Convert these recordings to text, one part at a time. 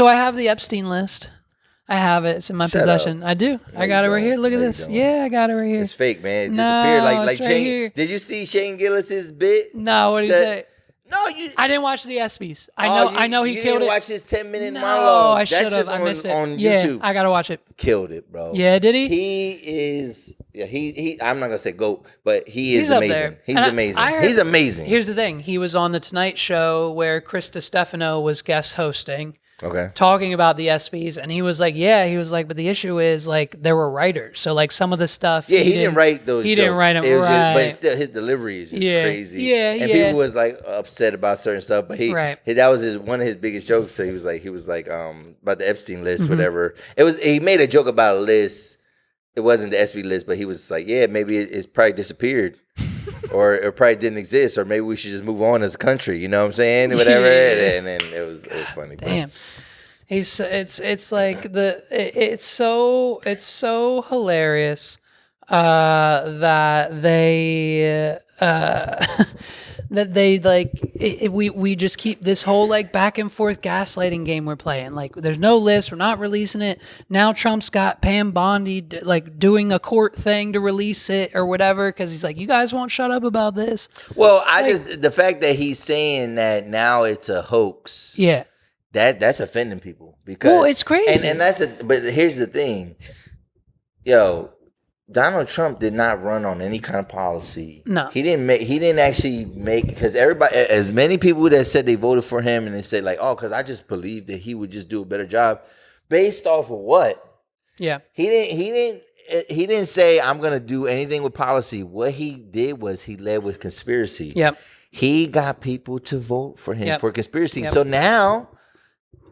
So I have the Epstein list. I have it. It's in my possession. I do. I got it right here. Look at this. Yeah, I got it right here. It's fake, man. It disappeared. Like it's right Shane. here. Did you see Shane Gillis's bit? No, what did he say? No, I didn't watch the ESPYs. I know he killed it. You didn't watch his 10-minute No, monologue. I should have. I missed it on YouTube. I gotta watch it. Killed it, bro. Yeah, did he? He is. Yeah, he. I'm not gonna say GOAT, but he's up amazing. there. He's amazing. He's amazing. Here's the thing. He was on the Tonight Show where Chris Stefano was guest hosting. Okay. Talking about the ESPYs, and he was like, but the issue is like there were writers, so like some of the stuff. Yeah, he didn't write those. He jokes. didn't write them, right? But still, his delivery is just crazy. Yeah, and people was like upset about certain stuff, but that was one of his biggest jokes. So he was like about the Epstein list, whatever. He made a joke about a list. It wasn't the ESPY list, but he was like, yeah, maybe it's probably disappeared. or it probably didn't exist, or maybe we should just move on as a country. You know what I'm saying? Whatever. Yeah. And then it was funny. Damn. It's so hilarious that we just keep this whole like back and forth gaslighting game we're playing. Like there's no list, we're not releasing it. Now Trump's got Pam Bondi like doing a court thing to release it or whatever because he's like, you guys won't shut up about this. Well, the fact that he's saying that now it's a hoax. Yeah. That's offending people because it's crazy. And but here's the thing. Yo, Donald Trump did not run on any kind of policy. No. He didn't actually make because everybody, as many people that said they voted for him and they said like, oh, because I just believed that he would just do a better job. Based off of what? Yeah. He didn't say I'm gonna do anything with policy. What he did was he led with conspiracy. Yep. He got people to vote for him for conspiracy. Yep. So now,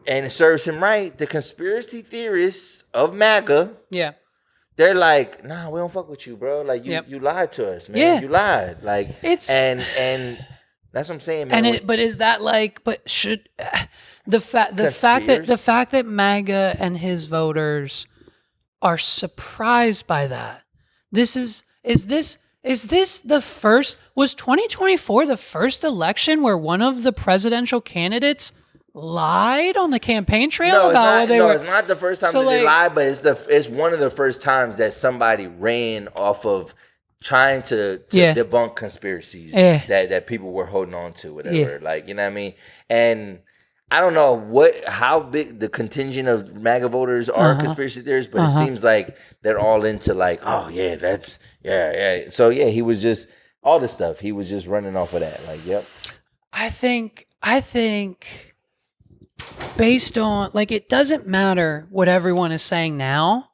and it serves him right, the conspiracy theorists of MAGA, they're like, nah, we don't fuck with you, bro. Like you lied to us, man. Yeah. You lied. Like and that's what I'm saying, man. But is that like? But should the fact that MAGA and his voters are surprised by that? Is this the first? Was 2024 the first election where one of the presidential candidates lied on the campaign trail it's not the first time that they lied, but it's one of the first times that somebody ran off of trying to debunk conspiracies that people were holding on to, whatever. Like, you know what I mean? And I don't know how big the contingent of MAGA voters are conspiracy theorists, but it seems like they're all into like, oh yeah, So yeah, he was just all this stuff. He was just running off of that. Like, yep. I think based on like it doesn't matter what everyone is saying now.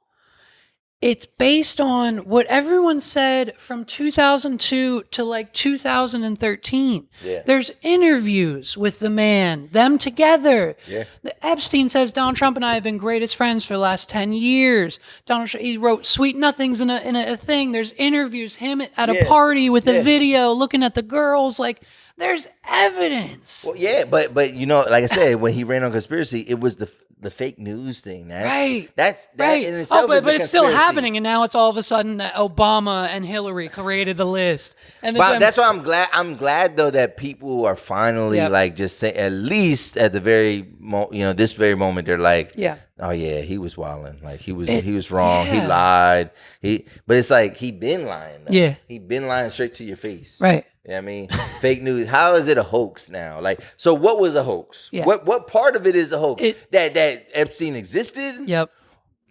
It's based on what everyone said from 2002 to like 2013. Yeah. There's interviews with the man, them together. Yeah. Epstein says Donald Trump and I have been greatest friends for the last 10 years. He wrote sweet nothings in a thing. There's interviews, him at a party with a video looking at the girls. Like, there's evidence. Well, yeah, but you know, like I said, when he ran on conspiracy, it was the fake news thing. That's right. In itself but it's still happening, and now it's all of a sudden that Obama and Hillary created the list. And that's why I'm glad. I'm glad though that people are finally like just saying, at least at the very this very moment, they're like, oh yeah, he was wilding. Like he was wrong. He lied. But it's like he been lying. Though. Yeah, he been lying straight to your face. Right. You know what I mean? Fake news. How is it a hoax now? Like, so what was a hoax? Yeah. What part of it is a hoax? That Epstein existed? Yep.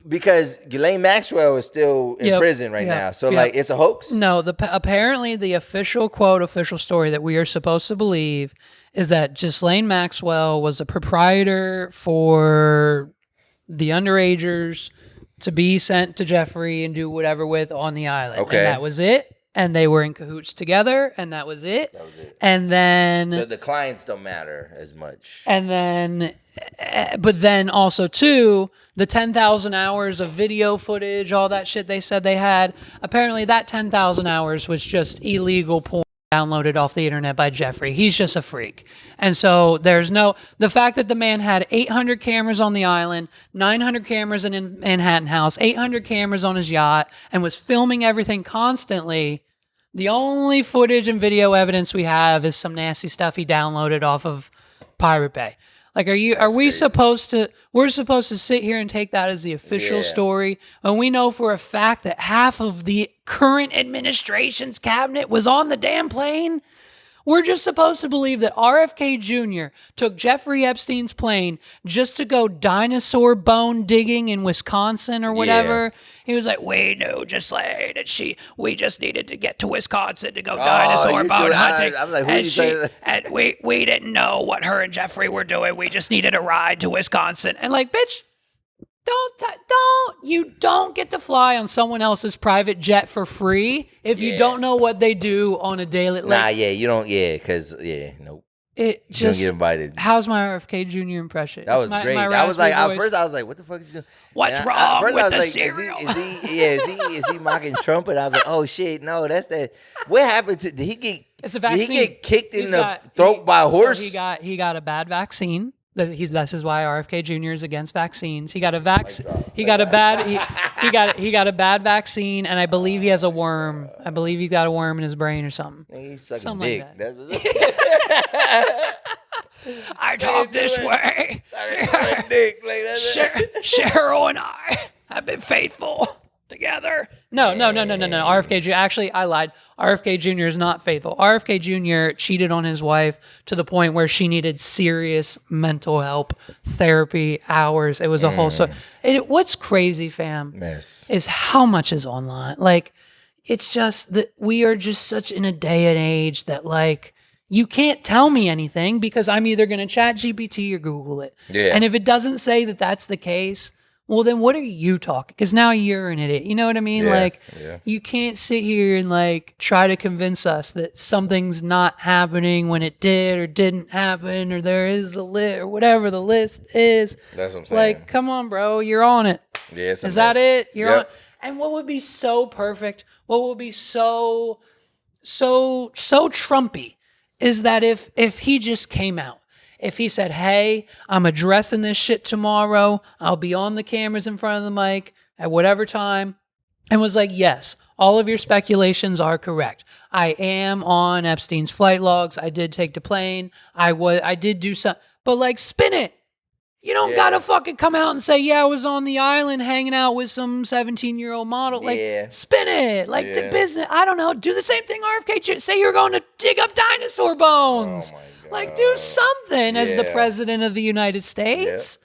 Because Ghislaine Maxwell is still in prison right now. So like it's a hoax? No, apparently the official story that we are supposed to believe is that Ghislaine Maxwell was a proprietor for the underagers to be sent to Jeffrey and do whatever with on the island. Okay. And that was it. And they were in cahoots together, and that was it. And then... So the clients don't matter as much. And then... But then also, too, the 10,000 hours of video footage, all that shit they said they had, apparently that 10,000 hours was just illegal porn downloaded off the internet by Jeffrey. He's just a freak. And so there's the fact that the man had 800 cameras on the island, 900 cameras in Manhattan House, 800 cameras on his yacht, and was filming everything constantly. The only footage and video evidence we have is some nasty stuff he downloaded off of Pirate Bay. Like, are we supposed to, we're supposed to sit here and take that as the official story? And we know for a fact that half of the current administration's cabinet was on the damn plane. We're just supposed to believe that RFK Jr. took Jeffrey Epstein's plane just to go dinosaur bone digging in Wisconsin or whatever. Yeah. He was like, we knew Ghislaine that we just needed to get to Wisconsin to go dinosaur bone hunting. I'm like, and we didn't know what her and Jeffrey were doing. We just needed a ride to Wisconsin. And like, bitch, you don't get to fly on someone else's private jet for free if you don't know what they do on a daily. You don't. Nope. It just you don't get invited. How's my RFK Jr. impression? That was great. I was like, at first I was like, what the fuck is he doing? What's wrong with the cereal? Is he mocking Trump? And I was like, oh shit, no, that's that. What happened to? Did he get kicked in the throat by a horse? So he got a bad vaccine. This is why RFK Jr. is against vaccines. He got a bad vaccine, and I believe he has a worm. I believe he got a worm in his brain or somcheting. He's sucking dick. Like that. I talk this way. Cheryl and I have been faithful together. No. RFK Jr. Actually, I lied. RFK Jr. is not faithful. RFK Jr. cheated on his wife to the point where she needed serious mental help, therapy, hours. It was a whole what's crazy, fam, is how much is online. Like, it's just that we are just such in a day and age that, like, you can't tell me anything because I'm either going to chat GPT or Google it. Yeah. And if it doesn't say that that's the case, well, then what are you talking? Because now you're an idiot. You know what I mean? You can't sit here and like try to convince us that something's not happening when it did or didn't happen, or there is a list or whatever the list is. That's what I'm saying. Like, come on, bro, you're on it. Yeah, is that it? You're on. And what would be so perfect? What would be so Trumpy is that if he just came out. If he said, hey, I'm addressing this shit tomorrow, I'll be on the cameras in front of the mic at whatever time, and was like, yes, all of your speculations are correct. I am on Epstein's flight logs. I did take the plane. I did do some, but like, spin it. You don't gotta fucking come out and say, yeah, I was on the island hanging out with some 17-year-old model. Like, spin it. Like, the business. I don't know. Do the same thing, RFK. Say you're going to dig up dinosaur bones. Oh, my God. Like, do something as the president of the United States.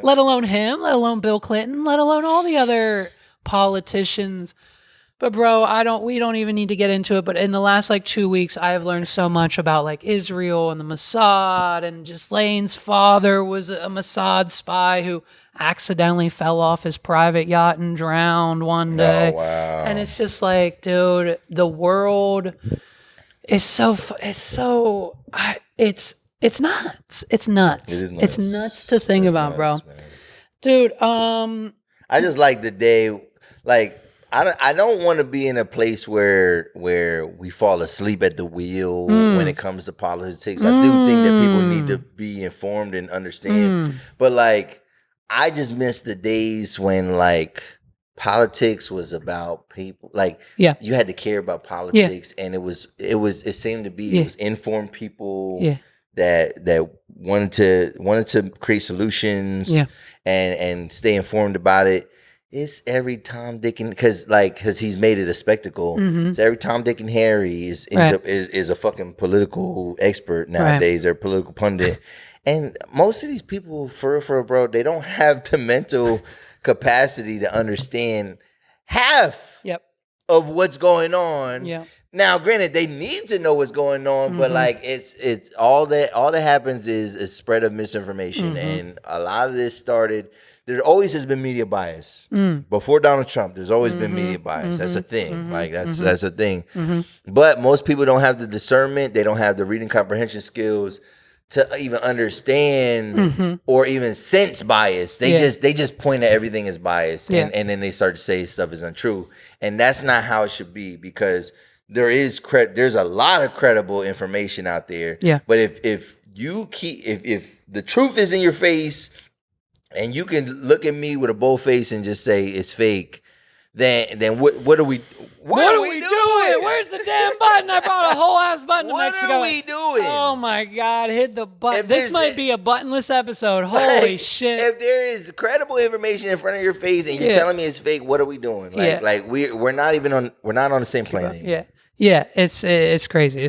Let alone him, let alone Bill Clinton, let alone all the other politicians. But bro, we don't even need to get into it. But in the last like 2 weeks, I have learned so much about like Israel and the Mossad, and Ghislaine's father was a Mossad spy who accidentally fell off his private yacht and drowned one day. Oh, wow. And it's just like, dude, the world is it's nuts. It's nuts. It is nuts. It's nuts to think about, nuts, bro. Man. Dude, I just like the day, like, I don't want to be in a place where we fall asleep at the wheel when it comes to politics. I do think that people need to be informed and understand. But like, I just miss the days when like politics was about people. Like, you had to care about politics, and it seemed to be it was informed people that wanted to create solutions and stay informed about it. It's every Tom, Dick, and because he's made it a spectacle. So every Tom, Dick, and Harry is a fucking political expert nowadays. They're a political pundit, and most of these people, for bro, they don't have the mental capacity to understand half of what's going on. Now, granted, they need to know what's going on, but like it's all that happens is a spread of misinformation, and a lot of this started. There always has been media bias. Before Donald Trump, there's always been media bias. That's a thing. Like that's a thing. But most people don't have the discernment. They don't have the reading comprehension skills to even understand or even sense bias. They just point at everything as bias, and then they start to say stuff is untrue. And that's not how it should be, because there's a lot of credible information out there. But if the truth is in your face, and you can look at me with a bold face and just say it's fake, then what are we? What are we doing? Where's the damn button? I brought a whole ass button to Mexico. What are we doing? Oh my God, hit the button. This might be a buttonless episode. Holy shit. If there is credible information in front of your face and you're telling me it's fake, what are we doing? Like we're not on the same planet. Yeah. Yeah, it's crazy.